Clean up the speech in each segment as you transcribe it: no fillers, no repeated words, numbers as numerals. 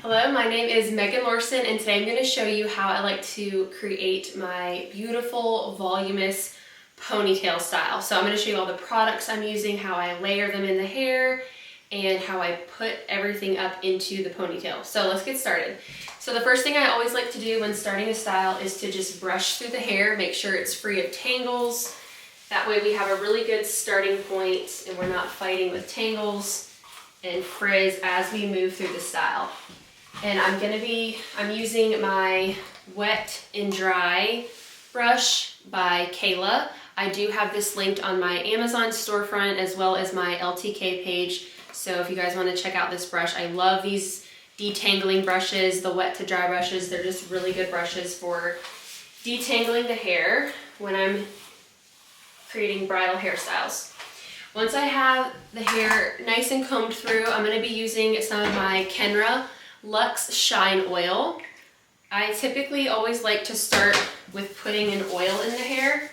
Hello, my name is Megan Lorson, and today I'm going to show you how I like to create my beautiful, voluminous ponytail style. So I'm going to show you all the products I'm using, how I layer them in the hair, and how I put everything up into the ponytail. So let's get started. So the first thing I always like to do when starting a style is to just brush through the hair, make sure it's free of tangles. That way we have a really good starting point and we're not fighting with tangles and frizz as we move through the style. And I'm using my Wet and Dry brush by Kayla. I do have this linked on my Amazon storefront as well as my LTK page. So if you guys want to check out this brush, I love these detangling brushes, the wet to dry brushes. They're just really good brushes for detangling the hair when I'm creating bridal hairstyles. Once I have the hair nice and combed through, I'm going to be using some of my Kenra Luxe Shine Oil. I typically always like to start with putting an oil in the hair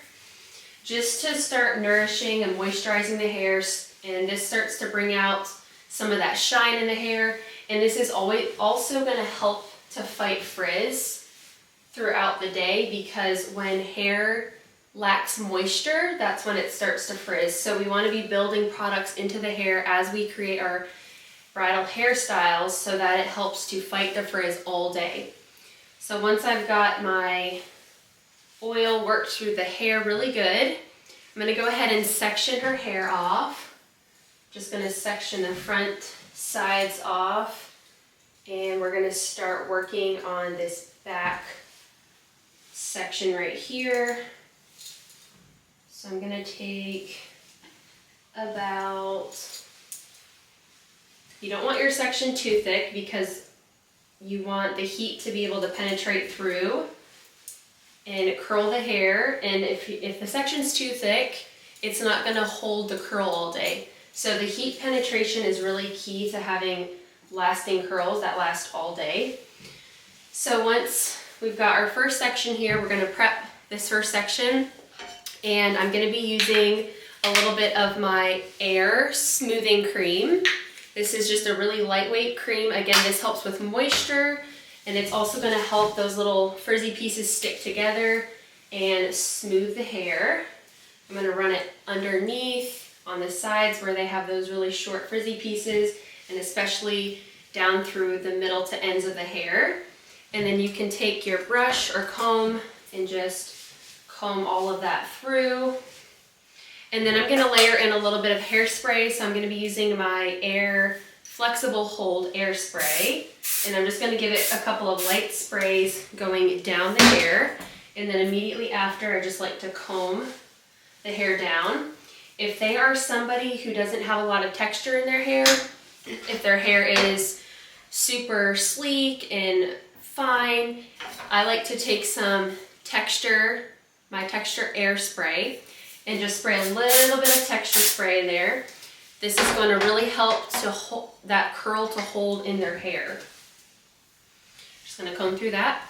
just to start nourishing and moisturizing the hairs, and this starts to bring out some of that shine in the hair, and this is also going to help to fight frizz throughout the day, because when hair lacks moisture, that's when it starts to frizz. So we want to be building products into the hair as we create our bridal hairstyles so that it helps to fight the frizz all day. So once I've got my oil worked through the hair really good, I'm going to go ahead and section her hair off. Just going to section the front sides off, and we're going to start working on this back section right here. So I'm going to take about, you don't want your section too thick because you want the heat to be able to penetrate through and curl the hair. And if the section's too thick, it's not going to hold the curl all day. So the heat penetration is really key to having lasting curls that last all day. So once we've got our first section here, we're going to prep this first section, and I'm going to be using a little bit of my Air Smoothing Cream. This is just a really lightweight cream. Again, this helps with moisture, and it's also going to help those little frizzy pieces stick together and smooth the hair. I'm going to run it underneath, on the sides where they have those really short frizzy pieces, and especially down through the middle to ends of the hair. And then you can take your brush or comb and just comb all of that through. And then I'm going to layer in a little bit of hairspray. So I'm going to be using my Air Flexible Hold Air Spray. And I'm just going to give it a couple of light sprays going down the hair. And then immediately after, I just like to comb the hair down. If they are somebody who doesn't have a lot of texture in their hair, if their hair is super sleek and fine, I like to take some my texture air spray, and just spray a little bit of texture spray in there. This is going to really help to hold that curl to hold in their hair. Just going to comb through that.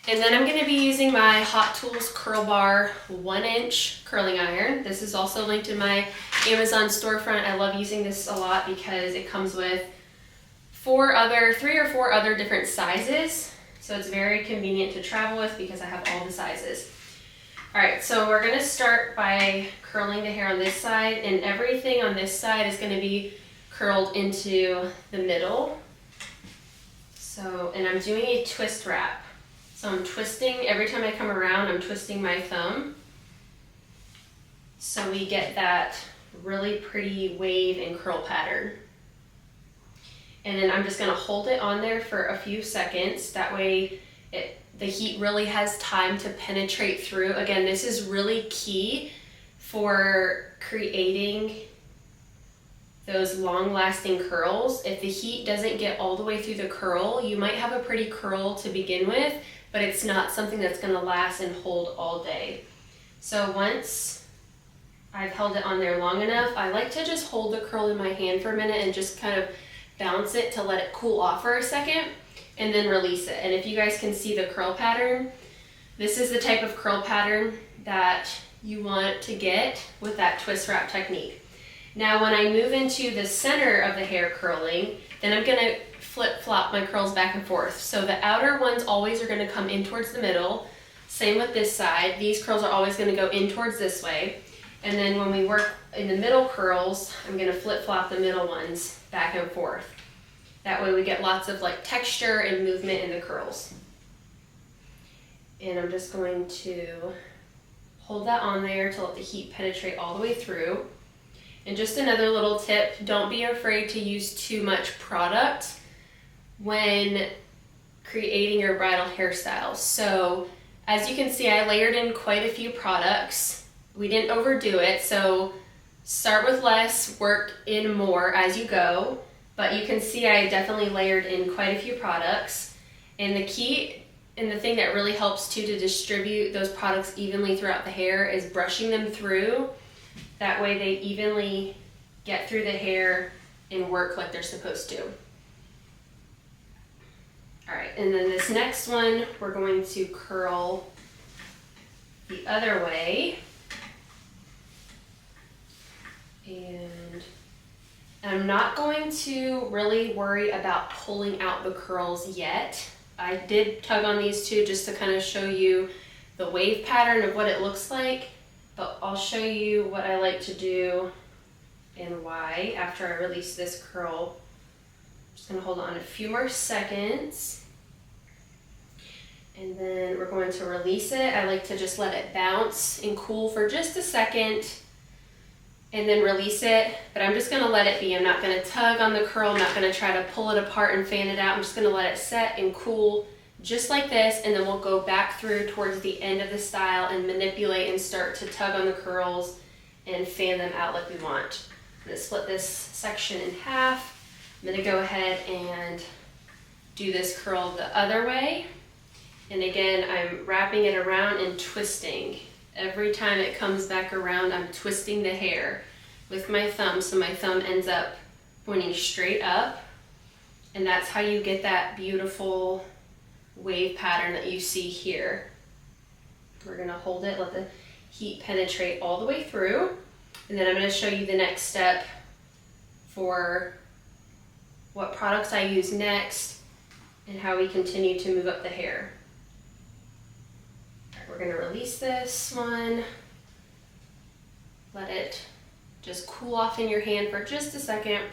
And then I'm going to be using my Hot Tools Curl Bar 1-inch curling iron. This is also linked in my Amazon storefront. I love using this a lot because it comes with 3 or 4 other different sizes. So it's very convenient to travel with because I have all the sizes. Alright, so we're going to start by curling the hair on this side, and everything on this side is going to be curled into the middle. So, and I'm doing a twist wrap. So I'm twisting, every time I come around, I'm twisting my thumb. So we get that really pretty wave and curl pattern. And then I'm just going to hold it on there for a few seconds. That way the heat really has time to penetrate through. Again, this is really key for creating those long-lasting curls. If the heat doesn't get all the way through the curl, you might have a pretty curl to begin with, but it's not something that's going to last and hold all day. So once I've held it on there long enough, I like to just hold the curl in my hand for a minute and just kind of bounce it to let it cool off for a second, and then release it. And if you guys can see the curl pattern, this is the type of curl pattern that you want to get with that twist wrap technique. Now when I move into the center of the hair curling, then I'm going to flip-flop my curls back and forth. So the outer ones always are going to come in towards the middle. Same with this side. These curls are always going to go in towards this way. And then when we work in the middle curls, I'm going to flip-flop the middle ones back and forth. That way we get lots of like texture and movement in the curls. And I'm just going to hold that on there to let the heat penetrate all the way through. And just another little tip, don't be afraid to use too much product when creating your bridal hairstyle. So as you can see, I layered in quite a few products. We didn't overdo it, so start with less, work in more as you go. But you can see I definitely layered in quite a few products. And the key and the thing that really helps too to distribute those products evenly throughout the hair is brushing them through. That way they evenly get through the hair and work like they're supposed to. All right, and then this next one, we're going to curl the other way. And I'm not going to really worry about pulling out the curls yet. I did tug on these two just to kind of show you the wave pattern of what it looks like, but I'll show you what I like to do and why after I release this curl. I'm just gonna hold on a few more seconds. And then we're going to release it. I like to just let it bounce and cool for just a second and then release it. But I'm just gonna let it be. I'm not gonna tug on the curl. I'm not gonna try to pull it apart and fan it out. I'm just gonna let it set and cool just like this. And then we'll go back through towards the end of the style and manipulate and start to tug on the curls and fan them out like we want. I'm gonna split this section in half. I'm gonna go ahead and do this curl the other way. And again, I'm wrapping it around and twisting. Every time it comes back around, I'm twisting the hair with my thumb, so my thumb ends up pointing straight up. And that's how you get that beautiful wave pattern that you see here. We're gonna hold it, let the heat penetrate all the way through. And then I'm gonna show you the next step for what products I use next and how we continue to move up the hair. We're going to release this one, let it just cool off in your hand for just a second,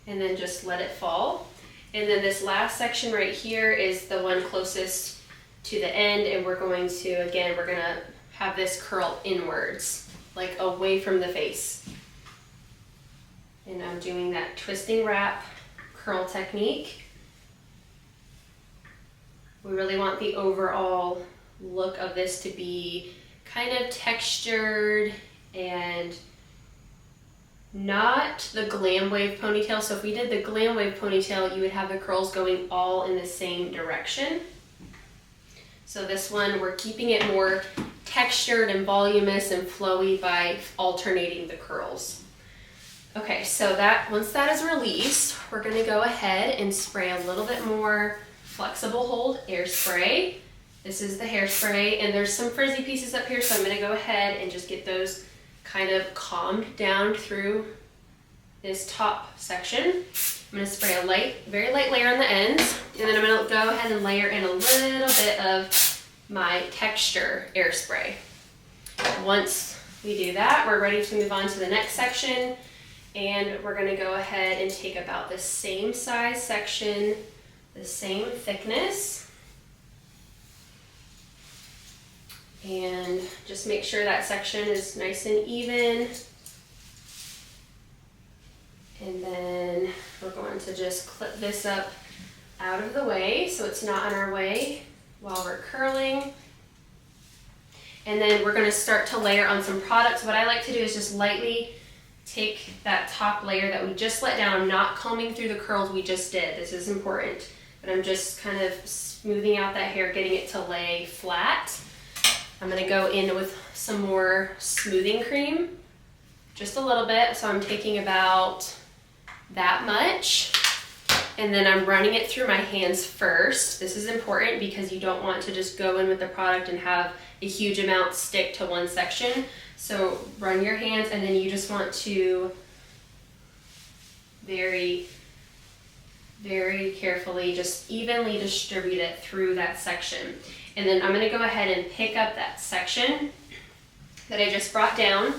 and then just let it fall. And then this last section right here is the one closest to the end, and we're going to, again, we're going to have this curl inwards, like away from the face. And I'm doing that twisting wrap curl technique. We really want the overall look of this to be kind of textured and not the glam wave ponytail. So if we did the glam wave ponytail, you would have the curls going all in the same direction. So this one, we're keeping it more textured and voluminous and flowy by alternating the curls. Okay, so that once that is released, we're gonna go ahead and spray a little bit more flexible hold air spray. This is the hairspray, and there's some frizzy pieces up here, so I'm gonna go ahead and just get those kind of calmed down through this top section. I'm gonna spray a light, very light layer on the ends, and then I'm gonna go ahead and layer in a little bit of my texture air spray. Once we do that, we're ready to move on to the next section, and we're gonna go ahead and take about the same size section, the same thickness, and just make sure that section is nice and even. And then we're going to just clip this up out of the way so it's not in our way while we're curling. And then we're going to start to layer on some products. What I like to do is just lightly take that top layer that we just let down. I'm not combing through the curls we just did. This is important. But I'm just kind of smoothing out that hair, getting it to lay flat. I'm going to go in with some more smoothing cream, just a little bit. So I'm taking about that much, and then I'm running it through my hands first. This is important because you don't want to just go in with the product and have a huge amount stick to one section. So run your hands, and then you just want to very very carefully, just evenly distribute it through that section. And then I'm gonna go ahead and pick up that section that I just brought down.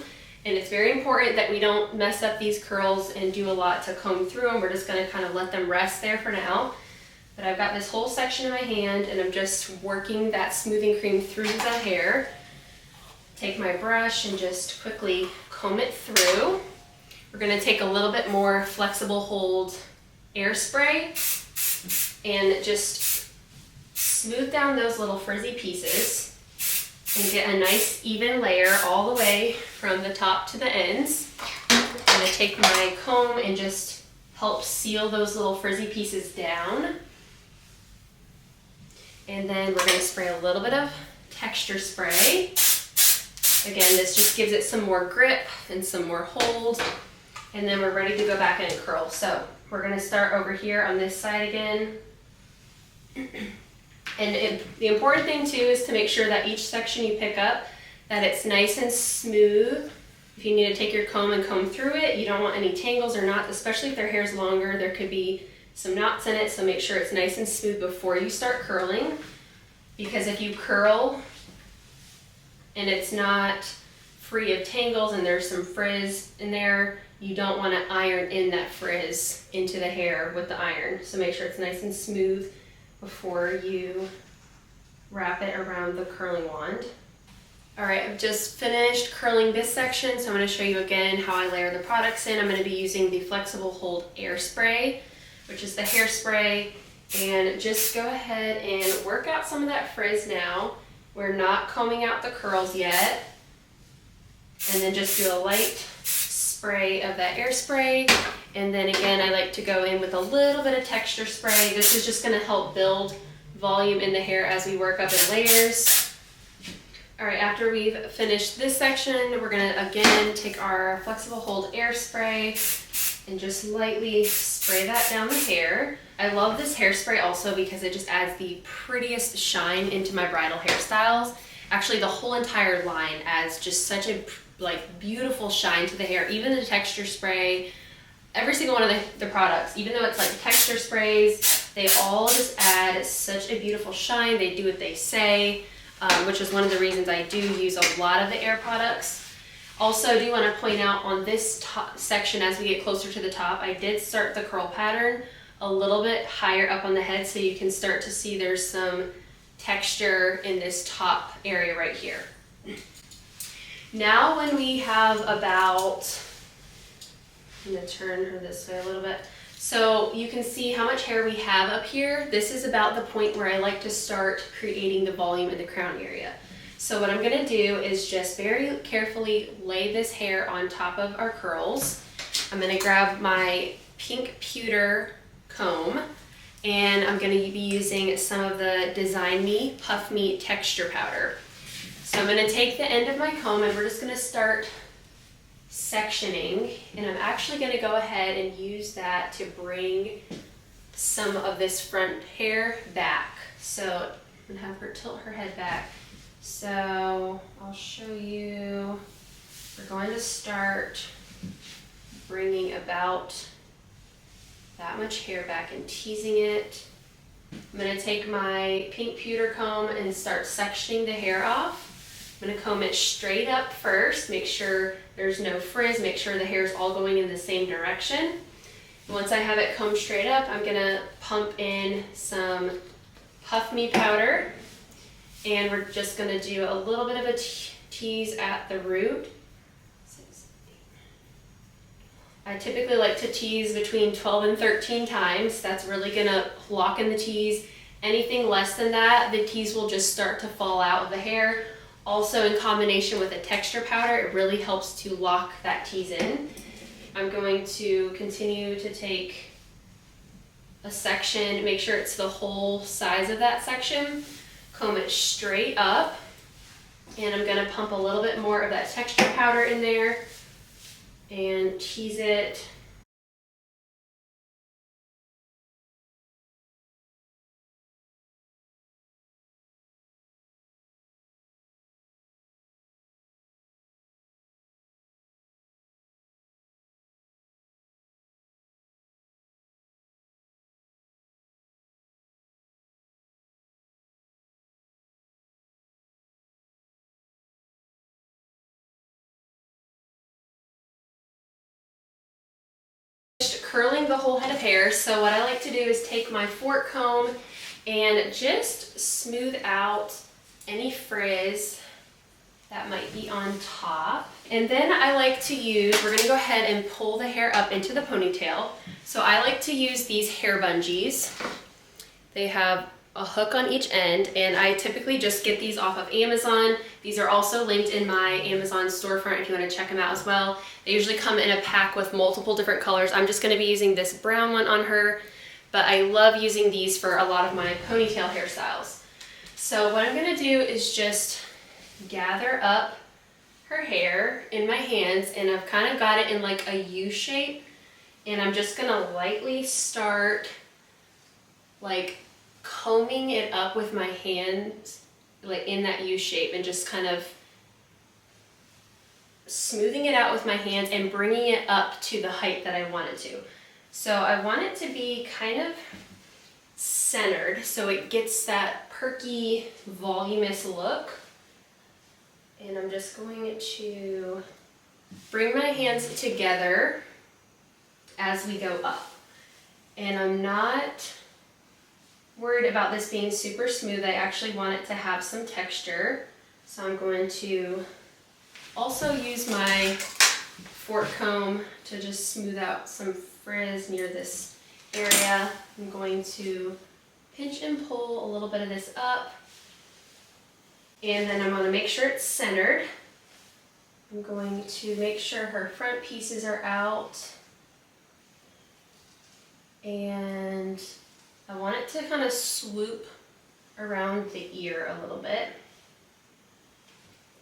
And it's very important that we don't mess up these curls and do a lot to comb through them. We're just gonna kind of let them rest there for now. But I've got this whole section in my hand and I'm just working that smoothing cream through the hair. Take my brush and just quickly comb it through. We're gonna take a little bit more flexible hold air spray and just smooth down those little frizzy pieces and get a nice even layer all the way from the top to the ends. I'm gonna take my comb and just help seal those little frizzy pieces down. And then we're gonna spray a little bit of texture spray. Again, this just gives it some more grip and some more hold. And then we're ready to go back in and curl. So we're gonna start over here on this side again. And the important thing too is to make sure that each section you pick up, that it's nice and smooth. If you need to take your comb and comb through it, you don't want any tangles or knots, especially if their hair is longer, there could be some knots in it, so make sure it's nice and smooth before you start curling. Because if you curl and it's not free of tangles and there's some frizz in there, you don't want to iron in that frizz into the hair with the iron. So make sure it's nice and smooth before you wrap it around the curling wand. All right, I've just finished curling this section, so I'm going to show you again how I layer the products in. I'm going to be using the Flexible Hold Air Spray, which is the hairspray, and just go ahead and work out some of that frizz now. We're not combing out the curls yet. And then just do a light spray of that air spray. And then again, I like to go in with a little bit of texture spray. This is just gonna help build volume in the hair as we work up in layers. All right, after we've finished this section, we're gonna again take our Flexible Hold Air Spray and just lightly spray that down the hair. I love this hairspray also because it just adds the prettiest shine into my bridal hairstyles. Actually, the whole entire line adds just such a beautiful shine to the hair. Even the texture spray, every single one of the products, even though it's like texture sprays, they all just add such a beautiful shine. They do what they say, which is one of the reasons I do use a lot of the air products. Also, I do want to point out on this top section, as we get closer to the top, I did start the curl pattern a little bit higher up on the head so you can start to see there's some texture in this top area right here. Now when we have about, I'm going to turn her this way a little bit, so you can see how much hair we have up here. This is about the point where I like to start creating the volume in the crown area. So what I'm going to do is just very carefully lay this hair on top of our curls. I'm going to grab my pink pewter comb and I'm going to be using some of the Design Me Puff Me texture powder. So I'm going to take the end of my comb and we're just going to start sectioning, and I'm actually going to go ahead and use that to bring some of this front hair back. So I'm going to have her tilt her head back. So I'll show you, we're going to start bringing about that much hair back and teasing it. I'm going to take my pink pewter comb and start sectioning the hair off. I'm going to comb it straight up first, make sure there's no frizz, make sure the hair is all going in the same direction. Once I have it combed straight up, I'm going to pump in some Puff Me powder, and we're just going to do a little bit of a tease at the root. I typically like to tease between 12 and 13 times. That's really going to lock in the tease. Anything less than that, the tease will just start to fall out of the hair. Also, in combination with a texture powder, it really helps to lock that tease in. I'm going to continue to take a section, make sure it's the whole size of that section, comb it straight up, and I'm going to pump a little bit more of that texture powder in there and tease it Curling the whole head of hair. So what I like to do is take my fork comb and just smooth out any frizz that might be on top. And then I like to use, we're gonna go ahead and pull the hair up into the ponytail. So I like to use these hair bungees. They have a hook on each end, and I typically just get these off of Amazon. These are also linked in my Amazon storefront if you want to check them out as well. They usually come in a pack with multiple different colors. I'm just going to be using this brown one on her, but I love using these for a lot of my ponytail hairstyles. So what I'm going to do is just gather up her hair in my hands, and I've kind of got it in like a U shape, and I'm just going to lightly start like combing it up with my hands, like in that U shape, and just kind of smoothing it out with my hands and bringing it up to the height that I want it to. So I want it to be kind of centered so it gets that perky, voluminous look. And I'm just going to bring my hands together as we go up. And I'm not worried about this being super smooth. I actually want it to have some texture. So I'm going to also use my fork comb to just smooth out some frizz near this area. I'm going to pinch and pull a little bit of this up. And then I'm going to make sure it's centered. I'm going to make sure her front pieces are out. And I want it to kind of swoop around the ear a little bit.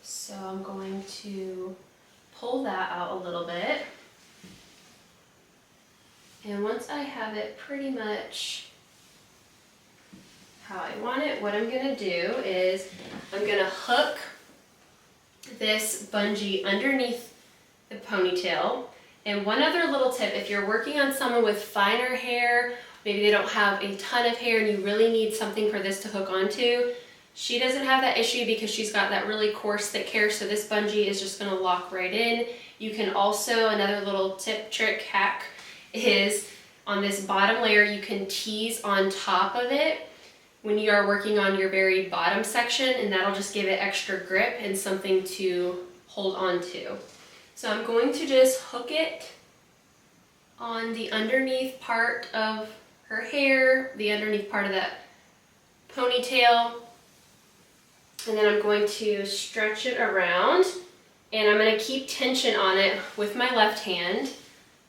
So I'm going to pull that out a little bit. And once I have it pretty much how I want it, what I'm going to do is I'm going to hook this bungee underneath the ponytail. And one other little tip, if you're working on someone with finer hair, maybe they don't have a ton of hair and you really need something for this to hook onto, she doesn't have that issue because she's got that really coarse, thick hair, so this bungee is just gonna lock right in. You can also, another little tip, trick, hack, is on this bottom layer, you can tease on top of it when you are working on your very bottom section, and that'll just give it extra grip and something to hold on to. So I'm going to just hook it on the underneath part of her hair, the underneath part of that ponytail, and then I'm going to stretch it around, and I'm going to keep tension on it with my left hand,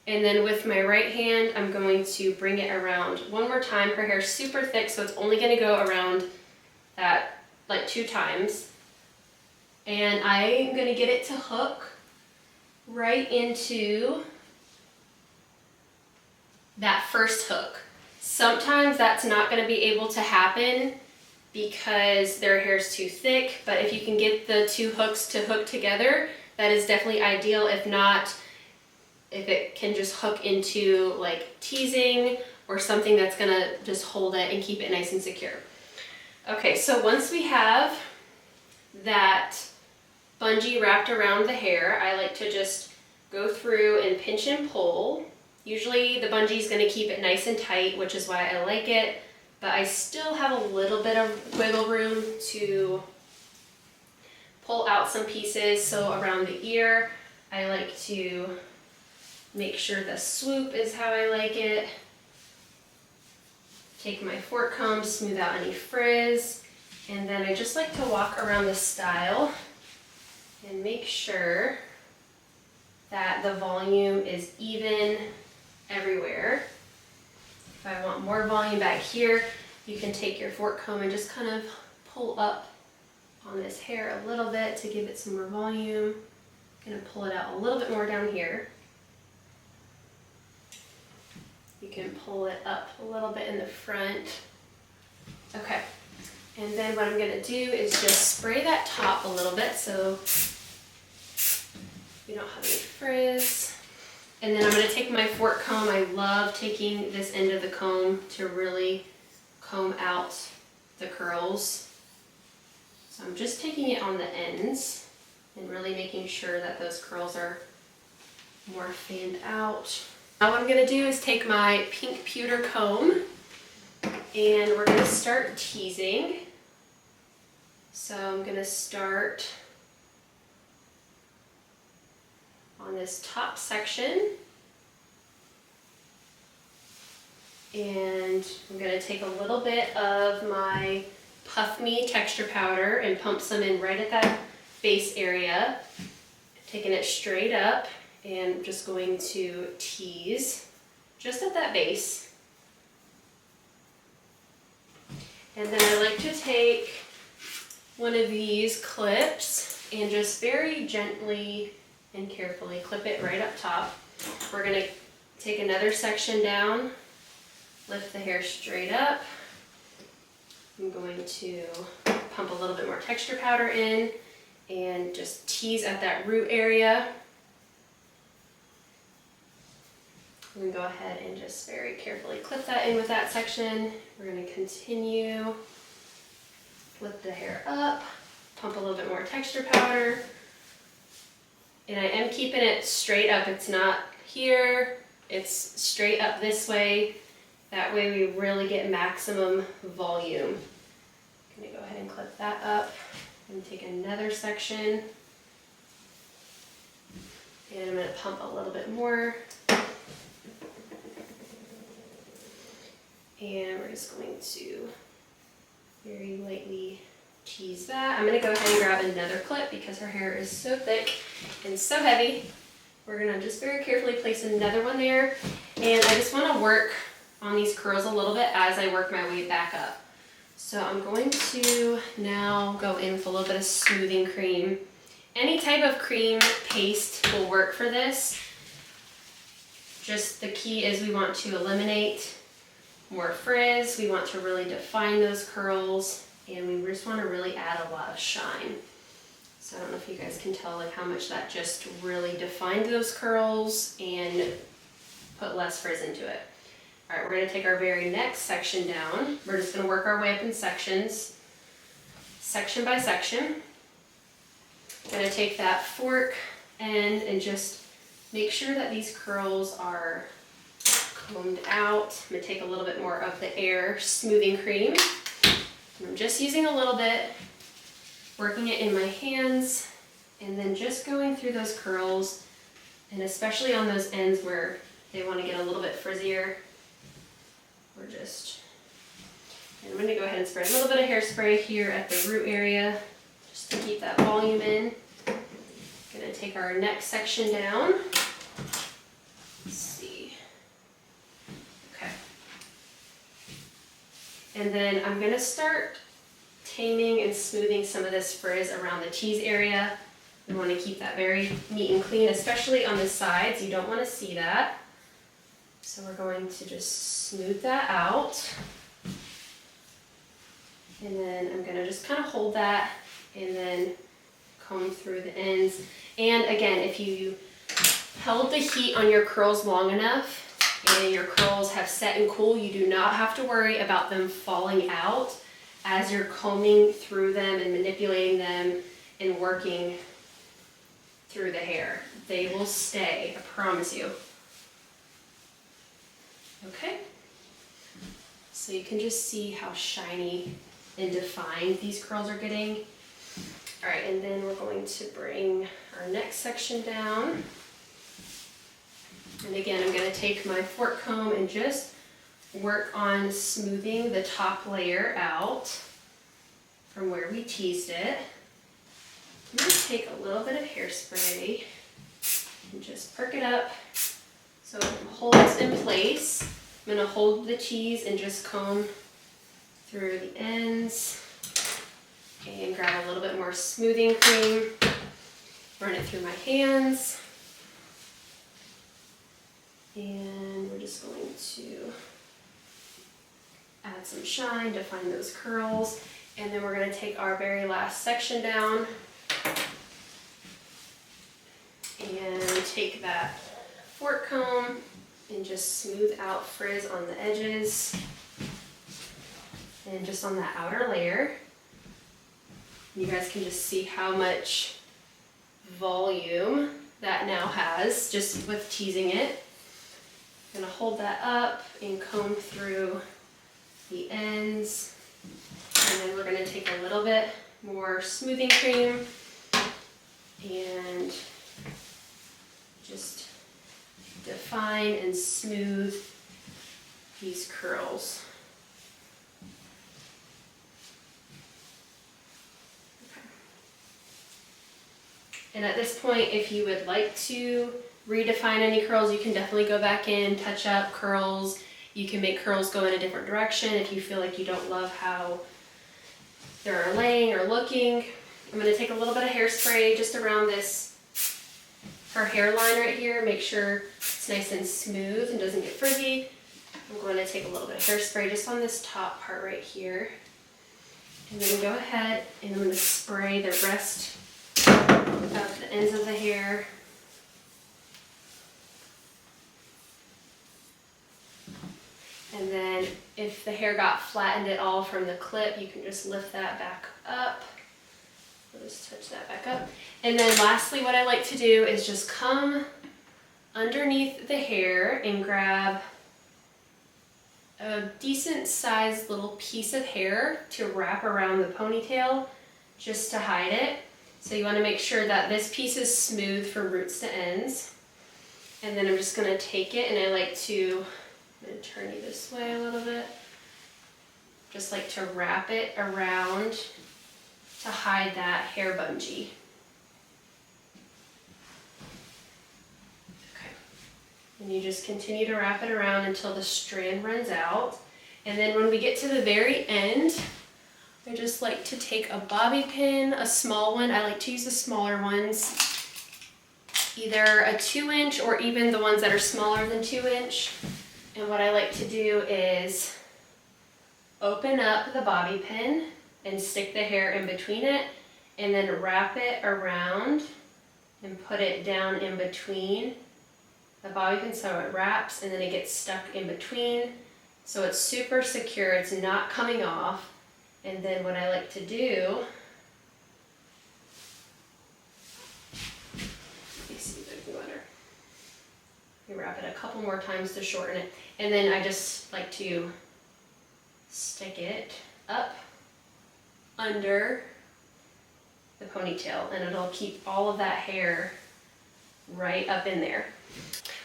and then with my right hand I'm going to bring it around one more time. Her hair's super thick, so it's only going to go around that like 2 times, and I'm going to get it to hook right into that first hook. Sometimes that's not going to be able to happen because their hair is too thick, but if you can get the 2 hooks to hook together, that is definitely ideal. If not, if it can just hook into like teasing or something that's going to just hold it and keep it nice and secure. Okay, so once we have that bungee wrapped around the hair, I like to just go through and pinch and pull. Usually the bungee is going to keep it nice and tight, which is why I like it, but I still have a little bit of wiggle room to pull out some pieces. So around the ear, I like to make sure the swoop is how I like it. Take my fork comb, smooth out any frizz, and then I just like to walk around the style and make sure that the volume is even everywhere. If I want more volume back here, you can take your fork comb and just kind of pull up on this hair a little bit to give it some more volume. I'm going to pull it out a little bit more down here. You can pull it up a little bit in the front. Okay, and then what I'm going to do is just spray that top a little bit so we don't have any frizz. And then I'm going to take my fork comb. I love taking this end of the comb to really comb out the curls. So I'm just taking it on the ends and really making sure that those curls are more fanned out. Now what I'm gonna do is take my pink pewter comb and we're gonna start teasing. So I'm gonna start on this top section. And I'm gonna take a little bit of my Puff Me texture powder and pump some in right at that base area. Taking it straight up and just going to tease just at that base. And then I like to take one of these clips and just very gently and carefully clip it right up top. We're gonna take another section down, lift the hair straight up. I'm going to pump a little bit more texture powder in and just tease at that root area. I'm going to go ahead and just very carefully clip that in with that section. We're going to continue, flip the hair up, pump a little bit more texture powder. And I am keeping it straight up. It's not here, it's straight up this way. That way we really get maximum volume. I'm going to go ahead and clip that up and take another section. And I'm going to pump a little bit more. And we're just going to very lightly tease that. I'm going to go ahead and grab another clip because her hair is so thick and so heavy. We're going to just very carefully place another one there. And I just want to work on these curls a little bit as I work my way back up. So I'm going to now go in with a little bit of smoothing cream. Any type of cream paste will work for this. Just the key is we want to eliminate more frizz, we want to really define those curls, and we just want to really add a lot of shine. So I don't know if you guys can tell like how much that just really defined those curls and put less frizz into it. All right, we're going to take our very next section down. We're just going to work our way up in sections, section by section. Going to take that fork end and just make sure that these curls are combed out. I'm going to take a little bit more of the Air smoothing cream. I'm just using a little bit, working it in my hands, and then just going through those curls, and especially on those ends where they want to get a little bit frizzier. And I'm going to go ahead and spray a little bit of hairspray here at the root area just to keep that volume in. Going to take our next section down. Let's see. Okay. And then I'm going to start taming and smoothing some of this frizz around the tease area. We want to keep that very neat and clean, especially on the sides. You don't want to see that. So we're going to just smooth that out. And then I'm going to just kind of hold that and then comb through the ends. And again, if you held the heat on your curls long enough and your curls have set and cool, you do not have to worry about them falling out as you're combing through them and manipulating them and working through the hair. They will stay, I promise you. Okay, so you can just see how shiny and defined these curls are getting. All right, and then we're going to bring our next section down. And again, I'm going to take my fork comb and just work on smoothing the top layer out from where we teased it. I'm going to take a little bit of hairspray and just perk it up so it holds in place. I'm going to hold the tease and just comb through the ends and grab a little bit more smoothing cream, run it through my hands, and we're just going to add some shine, define those curls, and then we're going to take our very last section down and take that fork comb and just smooth out frizz on the edges and just on that outer layer. You guys can just see how much volume that now has just with teasing it. I'm gonna hold that up and comb through the ends. And then we're gonna take a little bit more smoothing cream and just define and smooth these curls. Okay. And at this point, if you would like to redefine any curls, you can definitely go back in, touch up curls. You can make curls go in a different direction if you feel like you don't love how they're laying or looking. I'm going to take a little bit of hairspray just around her hairline right here. Make sure it's nice and smooth and doesn't get frizzy. I'm going to take a little bit of hairspray just on this top part right here. And then go ahead and I'm going to spray the rest of the ends of the hair. And then if the hair got flattened at all from the clip, you can just lift that back up. We'll just touch that back up. And then lastly, what I like to do is just come underneath the hair and grab a decent sized little piece of hair to wrap around the ponytail just to hide it. So you want to make sure that this piece is smooth from roots to ends. And then I'm just going to take it, and I like to, I'm going to turn you this way a little bit. Just like to wrap it around to hide that hair bungee. Okay. And you just continue to wrap it around until the strand runs out. And then when we get to the very end, I just like to take a bobby pin, a small one. I like to use the smaller ones, either a 2-inch or even the ones that are smaller than 2-inch. And what I like to do is open up the bobby pin and stick the hair in between it, and then wrap it around and put it down in between the bobby pin so it wraps and then it gets stuck in between. So it's super secure, it's not coming off. And then what I like to do, let me see if I can go under. You wrap it a couple more times to shorten it. And then I just like to stick it up under the ponytail, and it'll keep all of that hair right up in there.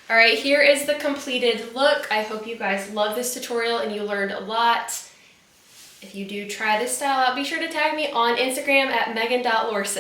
All right, here is the completed look. I hope you guys love this tutorial and you learned a lot. If you do try this style out, be sure to tag me on Instagram at megan.lorson.